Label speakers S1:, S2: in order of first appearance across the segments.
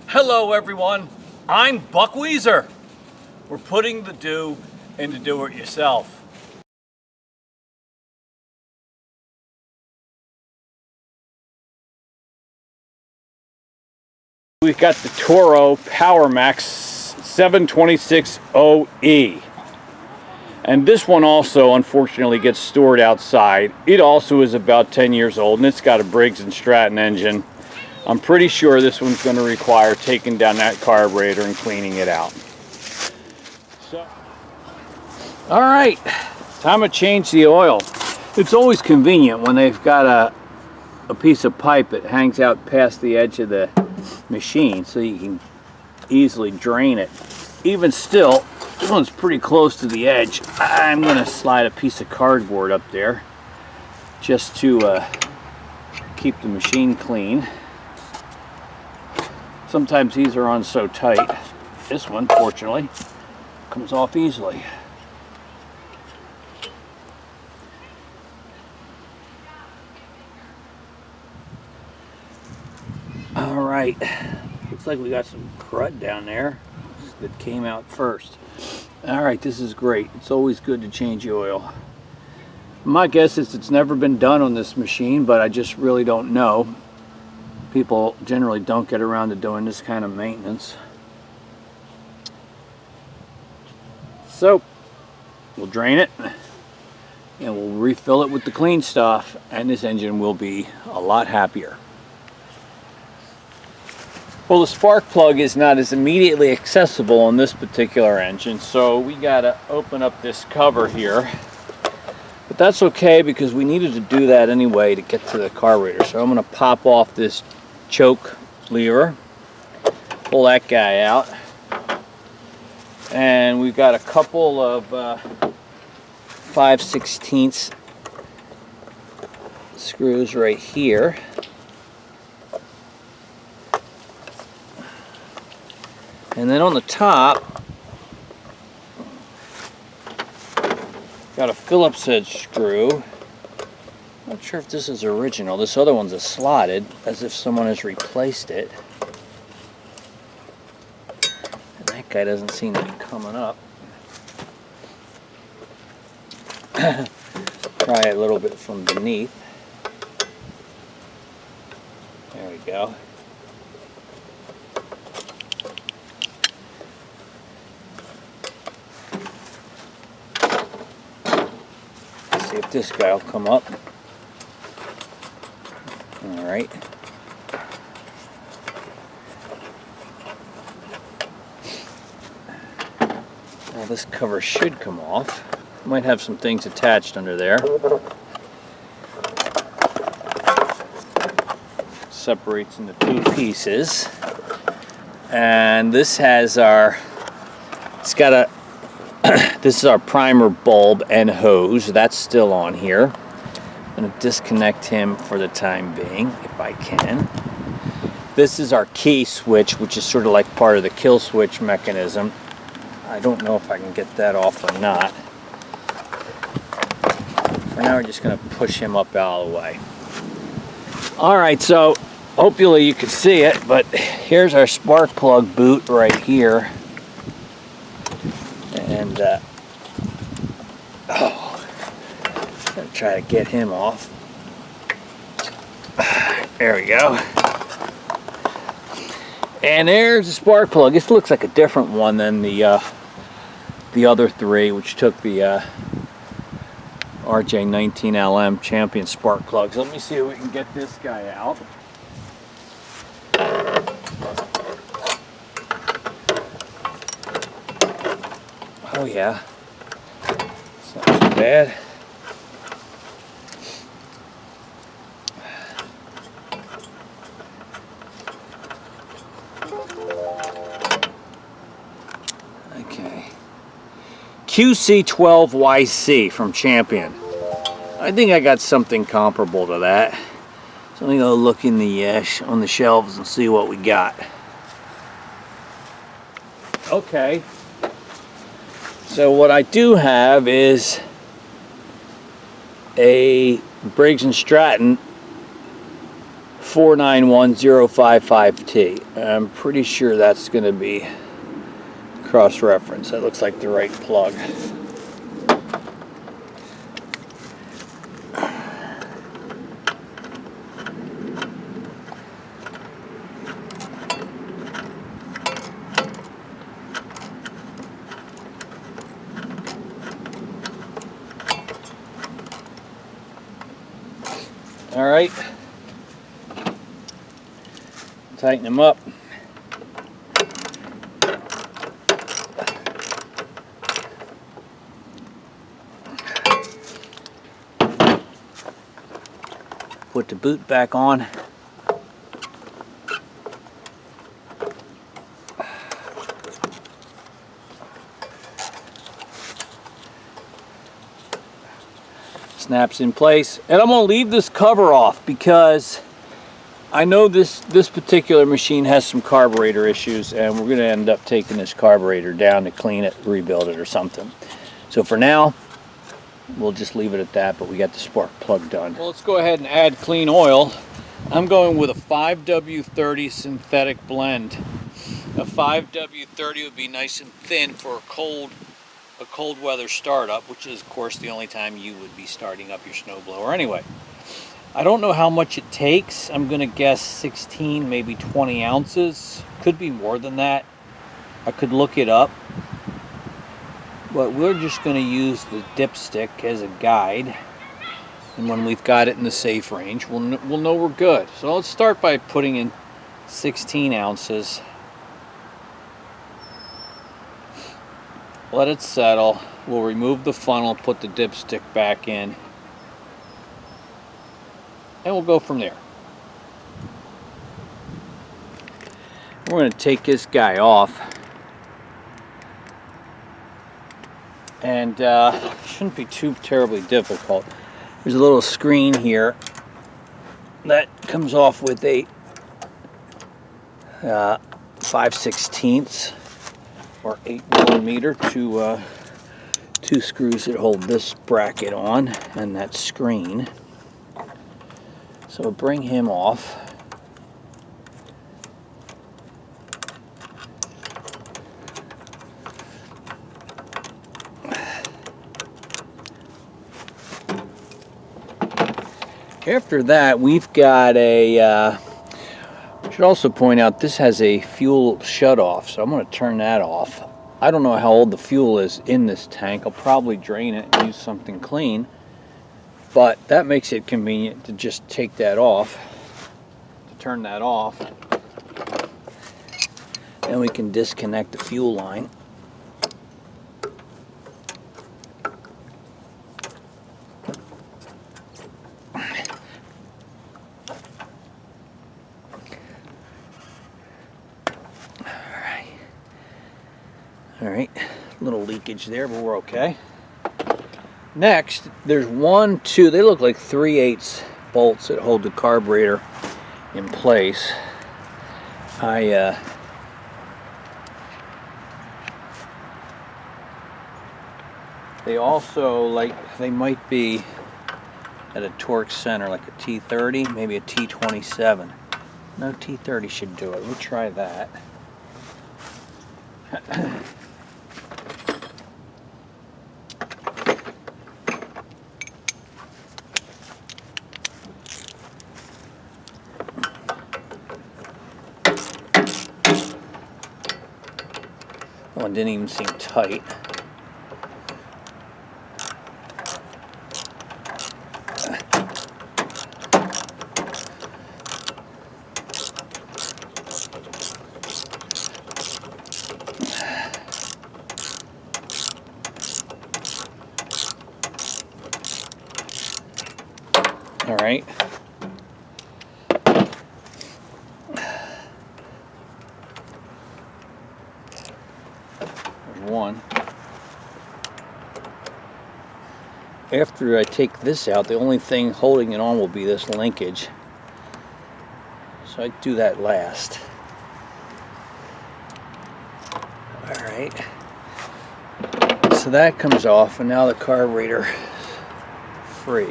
S1: Hello everyone, I'm Buckwsr. We're putting the do into do-it-yourself. We've got the Toro Power Max 726OE. And this one also unfortunately gets stored outside. It also is about 10 years old and it's got a Briggs & Stratton engine. I'm pretty sure this one's going to require taking down that carburetor and cleaning it out. So, all right, time to change the oil. It's always convenient when they've got a piece of pipe that hangs out past the edge of the machine so you can easily drain it. Even still, this one's pretty close to the edge. I'm going to slide a piece of cardboard up there just to keep the machine clean. Sometimes these are on so tight. This one, fortunately, comes off easily. All right, looks like we got some crud down there that came out first. All right, this is great. It's always good to change the oil. My guess is it's never been done on this machine, but I just really don't know. People generally don't get around to doing this kind of maintenance. So we'll drain it and we'll refill it with the clean stuff, and this engine will be a lot happier. Well, the spark plug is not as immediately accessible on this particular engine, so we gotta open up this cover here. But that's okay because we needed to do that anyway to get to the carburetor. So I'm gonna pop off this choke lever, pull that guy out, and we've got a couple of 5/16 screws right here. And then on the top, got a Phillips head screw. Not sure if this is original. This other one's a slotted, as if someone has replaced it. And that guy doesn't seem to be coming up. Try it a little bit from beneath. There we go. Let's see if this guy will come up. All right. Well, this cover should come off. Might have some things attached under there. Separates into two pieces. And this has our, it's got a, this is our primer bulb and hose. That's still on here. I'm going to disconnect him for the time being, if I can. This is our key switch, which is sort of like part of the kill switch mechanism. I don't know if I can get that off or not. For now, we're just going to push him up out of the way. All right, so hopefully you can see it, but here's our spark plug boot right here. And gonna try to get him off. There we go. And there's the spark plug. This looks like a different one than the other three, which took the RJ19LM Champion spark plugs. Let me see if we can get this guy out. Oh yeah, it's not too bad. Okay. QC12YC from Champion. I think I got something comparable to that. So let me go look in the on the shelves and see what we got. Okay. So what I do have is a Briggs & Stratton 491055T. I'm pretty sure that's going to be cross-reference. That looks like the right plug. All right, tighten them up. Put the boot back on. Snaps in place, and I'm going to leave this cover off because I know this particular machine has some carburetor issues, and we're going to end up taking this carburetor down to clean it, rebuild it or something. So for now, we'll just leave it at that, but we got the spark plug done. Well, let's go ahead and add clean oil. I'm going with a 5W30 synthetic blend. A 5W30 would be nice and thin for a cold weather startup, which is of course the only time you would be starting up your snowblower anyway. I don't know how much it takes. I'm gonna guess 16, maybe 20 ounces. Could be more than that. I could look it up, but we're just gonna use the dipstick as a guide, and when we've got it in the safe range, we'll know we're good. So let's start by putting in 16 ounces. Let it settle. We'll remove the funnel, put the dipstick back in, and we'll go from there. We're going to take this guy off, and shouldn't be too terribly difficult. There's a little screen here that comes off with a 5/16 or 8mm, two screws that hold this bracket on and that screen. So bring him off. After that, we've got a, I should also point out this has a fuel shutoff, so I'm going to turn that off. I don't know how old the fuel is in this tank. I'll probably drain it and use something clean, but that makes it convenient to just take that off, to turn that off, and we can disconnect the fuel line. Alright, a little leakage there, but we're okay. Next, there's one, two, they look like 3/8 bolts that hold the carburetor in place. They also, they might be at a torque center, like a T30, maybe a T27. No, T30 should do it. We'll try that. One didn't even seem tight. All right. One. After I take this out, the only thing holding it on will be this linkage. So I do that last. Alright. So that comes off, and now the carburetor
S2: free.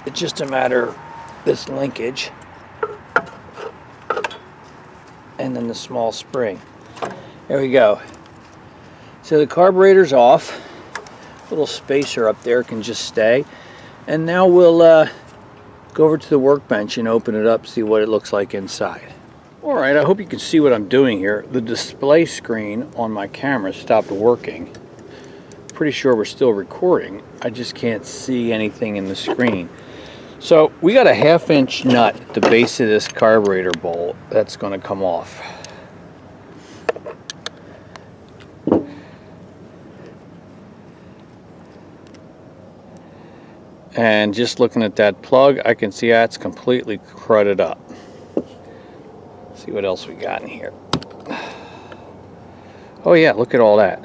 S2: It's just a matter of this linkage and then the small spring. There we go. So the carburetor's off. Little spacer up there can just stay. And now we'll go over to the workbench and open it up, see what it looks like inside. Alright, I hope you can see what I'm doing here. The display screen on my camera stopped working. Pretty sure we're still recording. I just can't see anything in the screen. So we got a 1/2 inch nut at the base of this carburetor bowl that's going to come off. And just looking at that plug, I can see that's completely crudded up. See what else we got in here. Oh yeah, look at all that.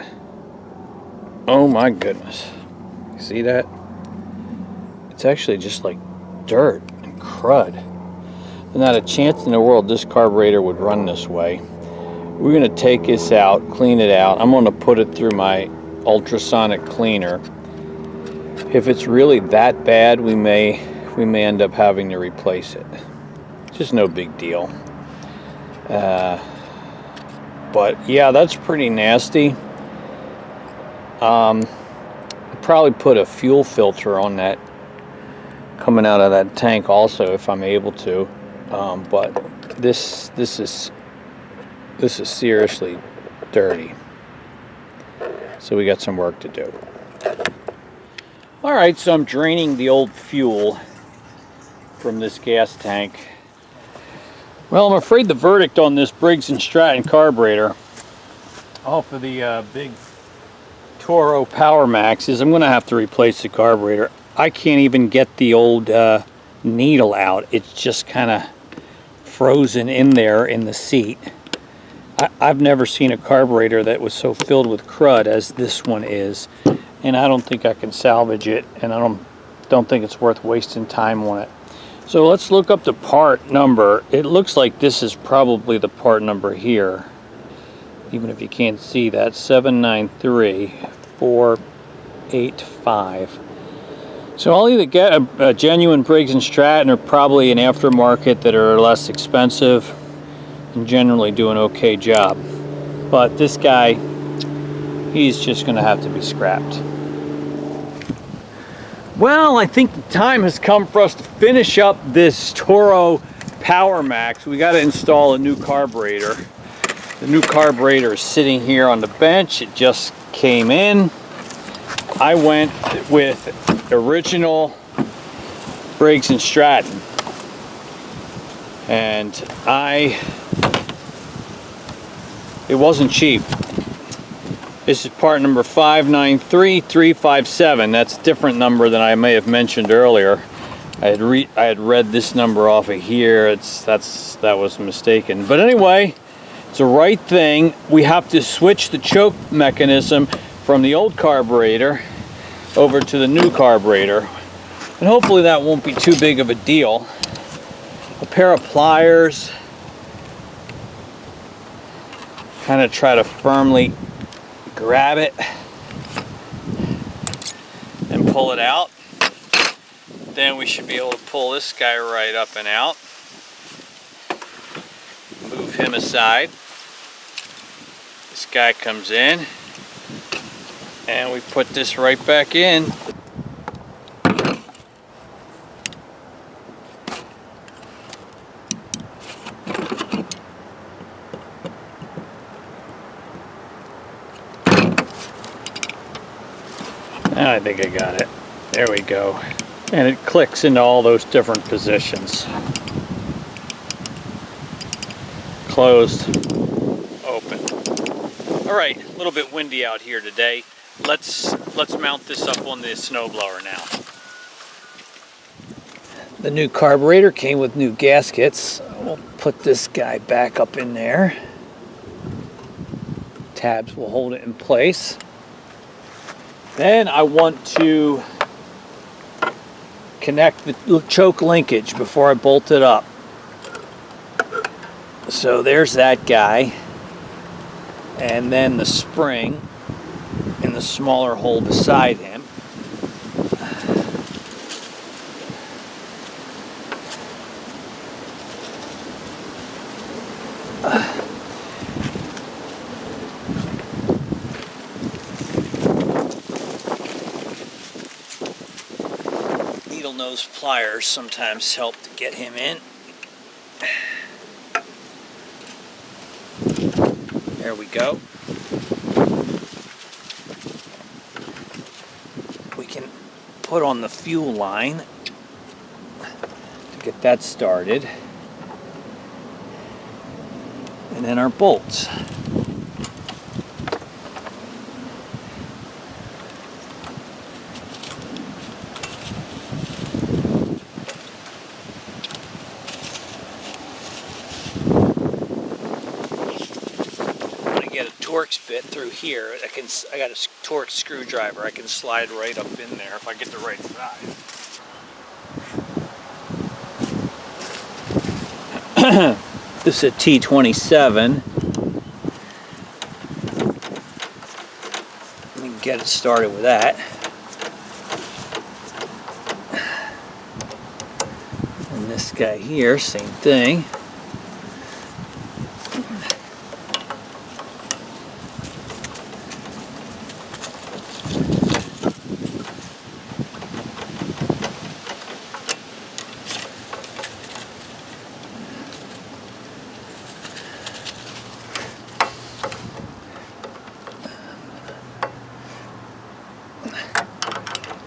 S2: Oh my goodness. See that? It's actually just like dirt and crud. There's not a chance in the world this carburetor would run this way. We're going to take this out, clean it out. I'm going to put it through my ultrasonic cleaner. If it's really that bad, we may end up having to replace it. Just no big deal. But yeah, that's pretty nasty. Probably put a fuel filter on that coming out of that tank also if I'm able to. But this is seriously dirty. So we got some work to do. Alright, so I'm draining the old fuel from this gas tank. Well, I'm afraid the verdict on this Briggs & Stratton carburetor off of the big Toro Power Max is I'm going to have to replace the carburetor. I can't even get the old needle out. It's just kind of frozen in there in the seat. I've never seen a carburetor that was so filled with crud as this one is. And I don't think I can salvage it, and I don't think it's worth wasting time on it. So let's look up the part number. It looks like this is probably the part number here, even if you can't see that. 793485. So I'll either get a genuine Briggs & Stratton or probably an aftermarket that are less expensive and generally do an okay job. But this guy, he's just going to have to be scrapped. Well, I think the time has come for us to finish up this Toro Power Max. We got to install a new carburetor. The new carburetor is sitting here on the bench. It just came in. I went with original Briggs & Stratton. And it wasn't cheap. This is part number 593357. That's a different number than I may have mentioned earlier. I had read this number off of here. That was mistaken. But anyway, it's the right thing. We have to switch the choke mechanism from the old carburetor over to the new carburetor. And hopefully that won't be too big of a deal. A pair of pliers. Kind of try to firmly grab it and pull it out. Then we should be able to pull this guy right up and out. Move him aside. This guy comes in and we put this right back in. I think I got it. There we go. And it clicks into all those different positions. Closed, open. All right, a little bit windy out here today. Let's mount this up on the snowblower now. The new carburetor came with new gaskets. We'll put this guy back up in there. Tabs will hold it in place. Then I want to connect the choke linkage before I bolt it up. So there's that guy. And then the spring in the smaller hole beside him. nose pliers sometimes help to get him in. There we go. We can put on the fuel line to get that started. And then our bolts. Torx bit through here. I got a Torx screwdriver. I can slide right up in there if I get the right size. This is a T27. Let me get it started with that. And this guy here, same thing.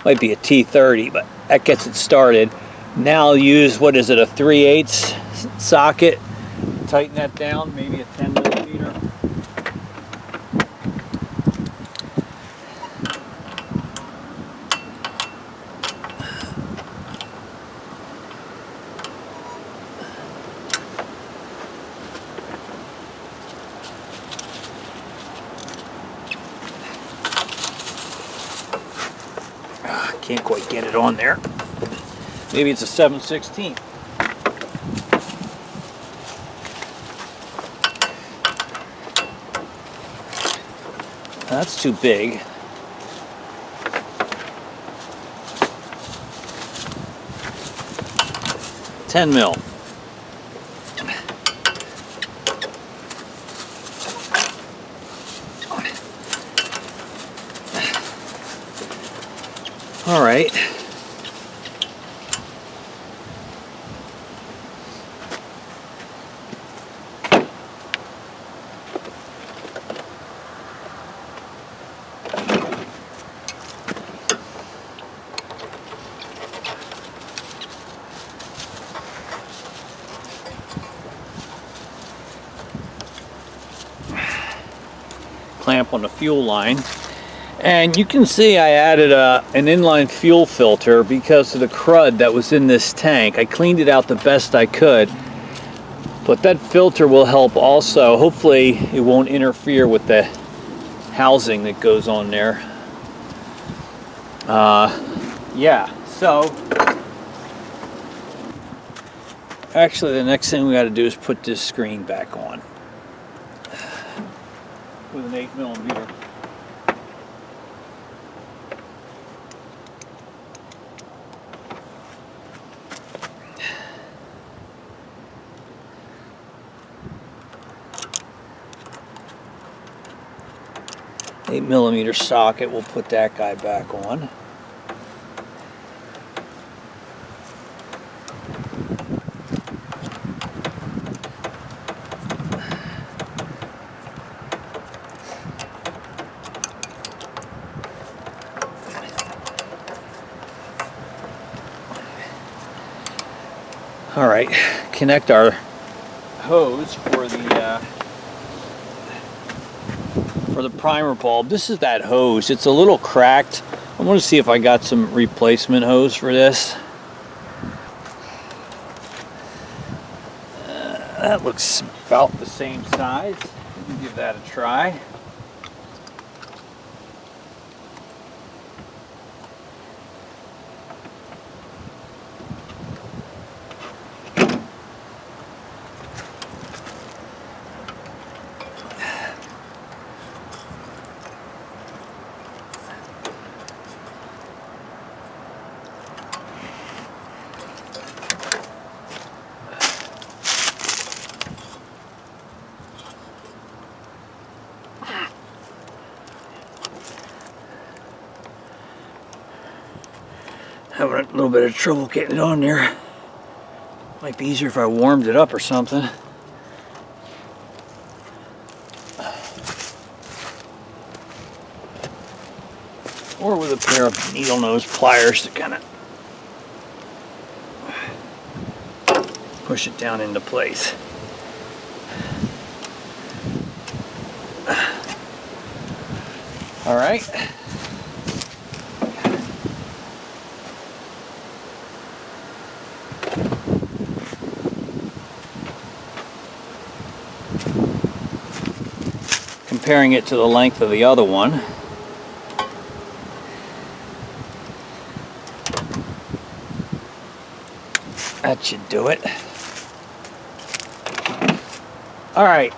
S2: Might be a T30, but that gets it started. Now I'll use, what is it, a 3/8 socket. Tighten that down, maybe a 10mm. Can't quite get it on there. Maybe it's a 7/16. That's too big. $10mm. All right. Clamp on the fuel line. And you can see I added an inline fuel filter because of the crud that was in this tank. I cleaned it out the best I could, but that filter will help also. Hopefully it won't interfere with the housing that goes on there. Yeah, so actually the next thing we got to do is put this screen back on with an 8mm. $8mm socket. We'll put that guy back on. All right, connect our hose for the primer bulb. This is that hose. It's a little cracked. I want to see if I got some replacement hose for this. That looks about the same size. Let me give that a try. Having a little bit of trouble getting it on there. Might be easier if I warmed it up or something. Or with a pair of needle nose pliers to kind of push it down into place. All right. Comparing it to the length of the other one. That should do it. All right.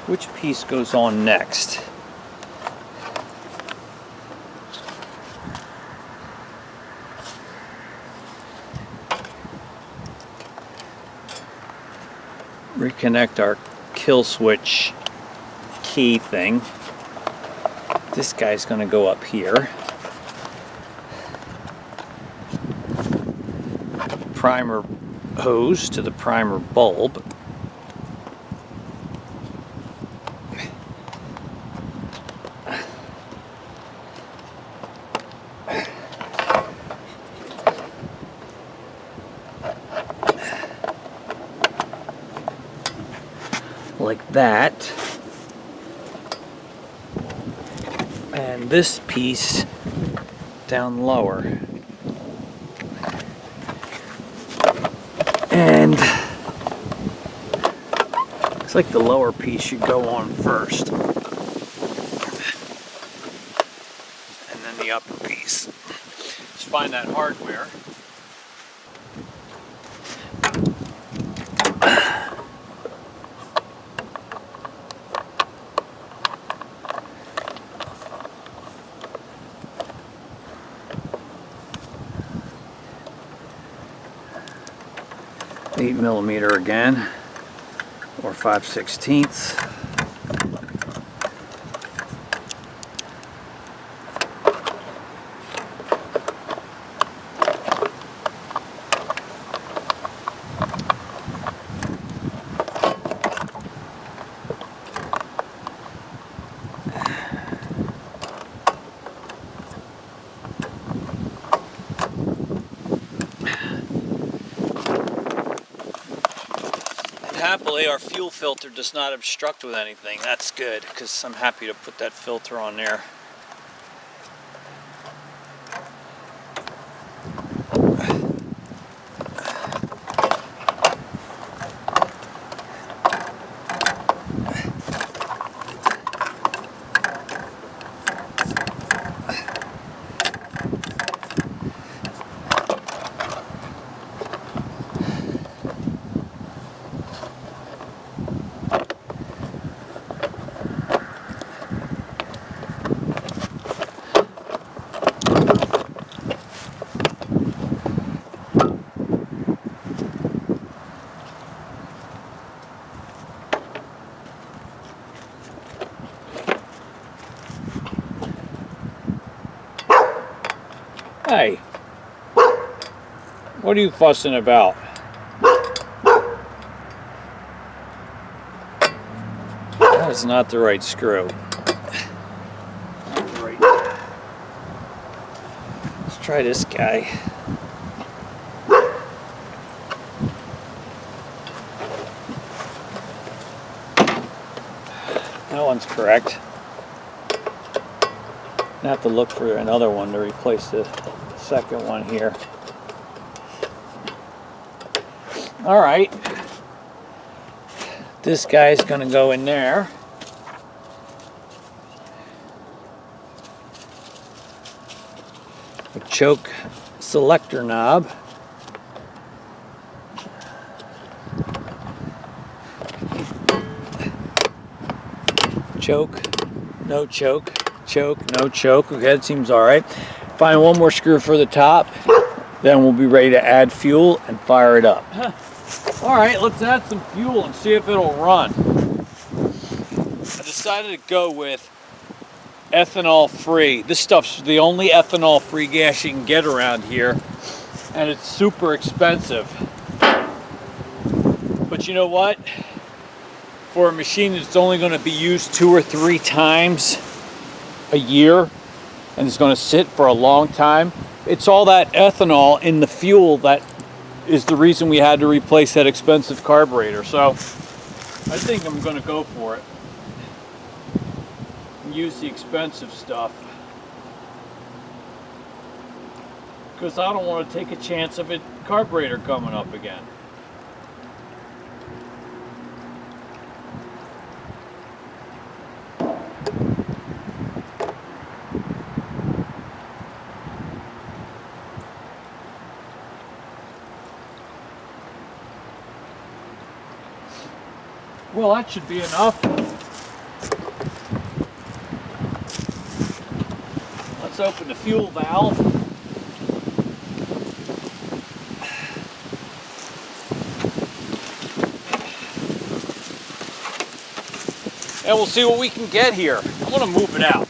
S2: Which piece goes on next? Reconnect our kill switch key thing. This guy's going to go up here. Primer hose to the primer bulb. Like that. And this piece down lower. And looks like the lower piece should go on first. And then the upper piece. Let's find that hardware. .8 millimeter again, or 5/16. Happily, our fuel filter does not obstruct with anything. That's good, because I'm happy to put that filter on there. Hey, what are you fussing about? That is not the right screw. Let's try this guy. That one's correct. I have to look for another one to replace the second one here. All right, this guy's gonna go in there. A choke selector knob. Choke, no choke. Choke, no choke. Okay, that seems all right. Find one more screw for the top, then we'll be ready to add fuel and fire it up. All right, let's add some fuel and see if it'll run. I decided to go with ethanol free. This stuff's the only ethanol free gas you can get around here, and it's super expensive. But you know what? For a machine that's only going to be used 2 or 3 times a year and it's going to sit for a long time, it's all that ethanol in the fuel that is the reason we had to replace that expensive carburetor. So I think I'm going to go for it and use the expensive stuff, because I don't want to take a chance of a carburetor coming up again. Well, that should be enough. Let's open the fuel valve. And we'll see what we can get here. I'm going to move it out.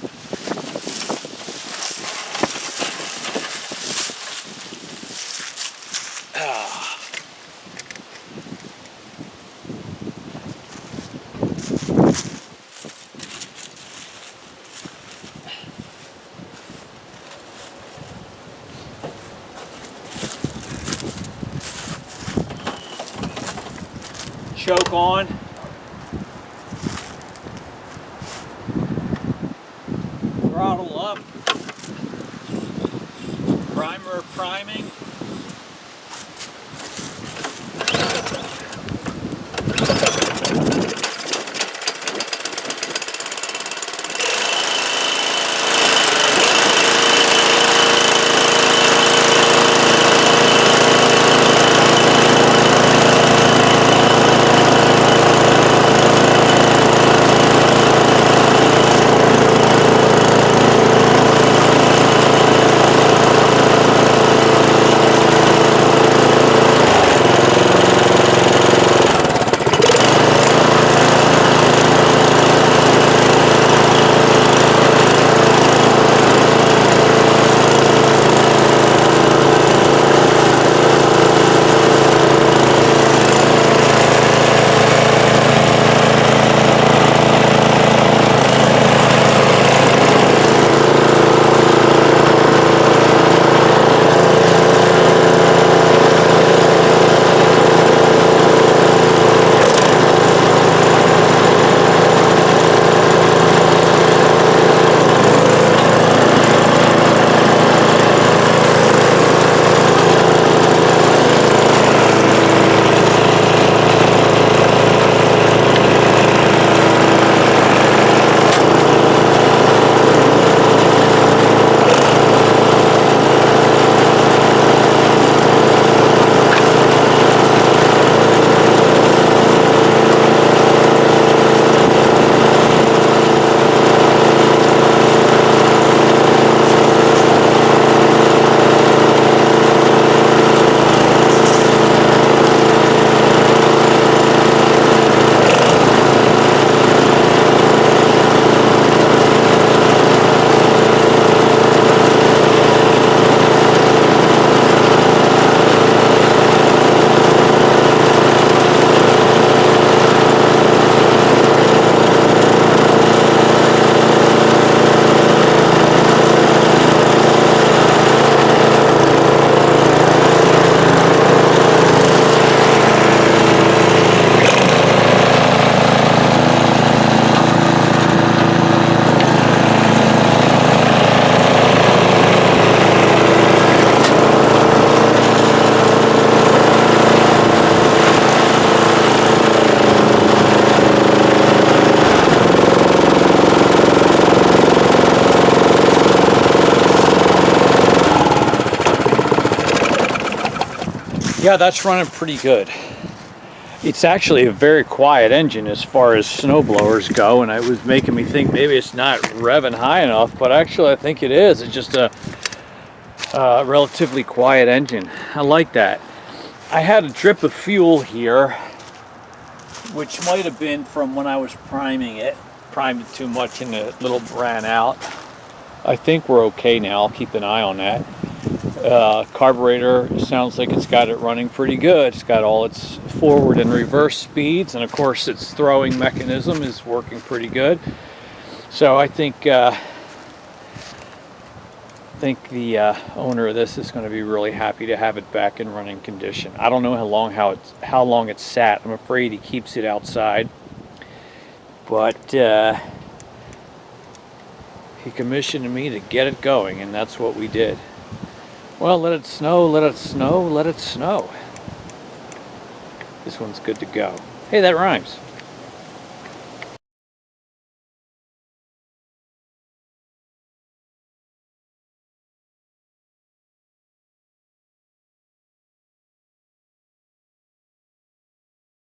S2: Choke on. Throttle up. Primer priming. Yeah, that's running pretty good. It's actually a very quiet engine as far as snowblowers go, and it was making me think maybe it's not revving high enough, but actually I think it is. It's just a relatively quiet engine. I like that. I had a drip of fuel here, which might have been from when I was priming it. primed it too much and it little ran out. I think we're okay now. I'll keep an eye on that. Carburetor sounds like it's got it running pretty good. It's got all its forward and reverse speeds, and of course its throwing mechanism is working pretty good. So I think the owner of this is going to be really happy to have it back in running condition. I don't know how long it's sat. I'm afraid he keeps it outside, but he commissioned me to get it going, and that's what we did. Well, let it snow, let it snow, let it snow. This one's good to go. Hey, that rhymes.